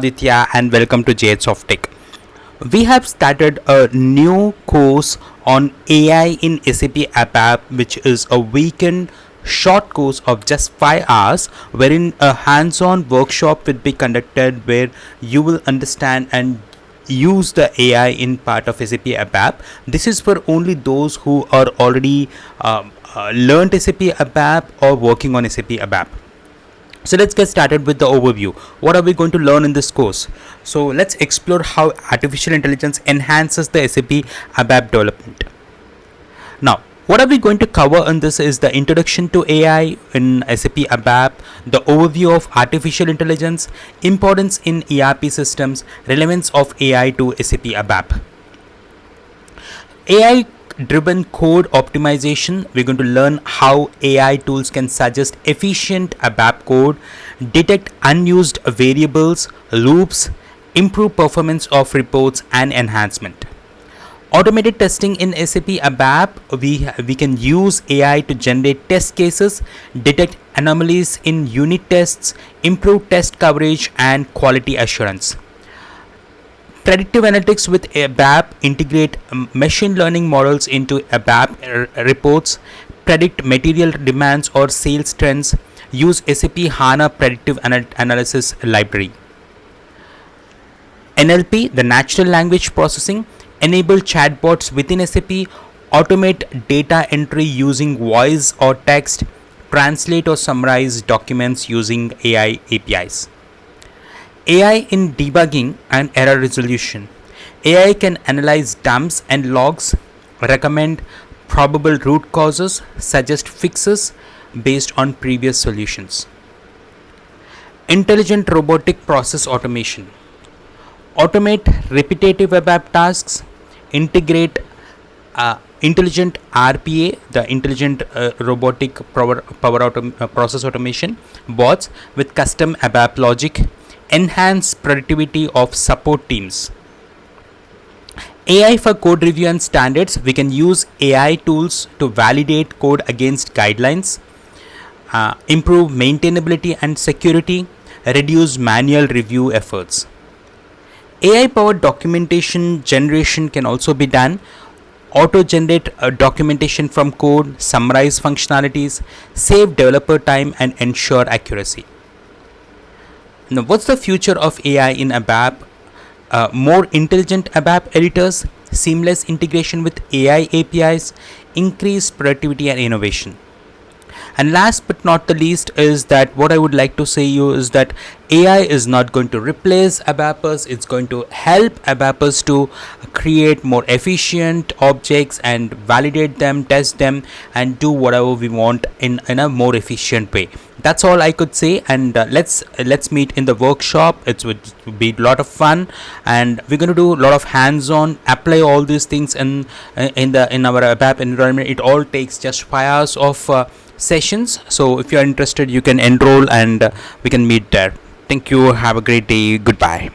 Aditya and welcome to SOFTECH. We have started a new course on AI in SAP ABAP, which is a weekend short course of just 5 hours, wherein a hands-on workshop will be conducted where you will understand and use the AI in part of SAP ABAP. This is for only those who are already learned SAP ABAP or working on SAP ABAP. So let's get started with the overview. What are we going to learn in this course? So let's explore how artificial intelligence enhances the SAP ABAP development. Now, what are we going to cover in this is the introduction to AI in SAP ABAP, the overview of artificial intelligence, importance in ERP systems, relevance of AI to SAP ABAP. AI driven code optimization. We're going to learn how AI tools can suggest efficient ABAP code, detect unused variables, loops, improve performance of reports and enhancement. Automated testing in SAP ABAP. We can use AI to generate test cases, detect anomalies in unit tests, improve test coverage and quality assurance. Predictive analytics with ABAP. Integrate machine learning models into ABAP reports, predict material demands or sales trends, use SAP HANA predictive analysis library. NLP, the natural language processing, enable chatbots within SAP, automate data entry using voice or text, translate or summarize documents using AI APIs. AI in debugging and error resolution. AI can analyze dumps and logs, recommend probable root causes, suggest fixes based on previous solutions. Intelligent robotic process automation. Automate repetitive ABAP tasks, integrate intelligent RPA, the intelligent robotic process automation bots with custom ABAP logic, enhance productivity of support teams. AI for code review and standards. We can use AI tools to validate code against guidelines, improve maintainability and security, reduce manual review efforts. AI powered documentation generation can also be done. Auto generate documentation from code, summarize functionalities, save developer time and ensure accuracy. Now, what's the future of AI in ABAP? More intelligent ABAP editors, seamless integration with AI APIs, increased productivity and innovation. And last but not the least is that what I would like to say you is that AI is not going to replace ABAPers. It's going to help ABAPers to create more efficient objects and validate them, test them and do whatever we want in a more efficient way. That's all I could say, and let's meet in the workshop. It would be a lot of fun, and we're going to do a lot of hands-on, apply all these things in our ABAP environment. It all takes just 5 hours of sessions. So if you are interested, you can enroll and we can meet there. Thank you. Have a great day. Goodbye.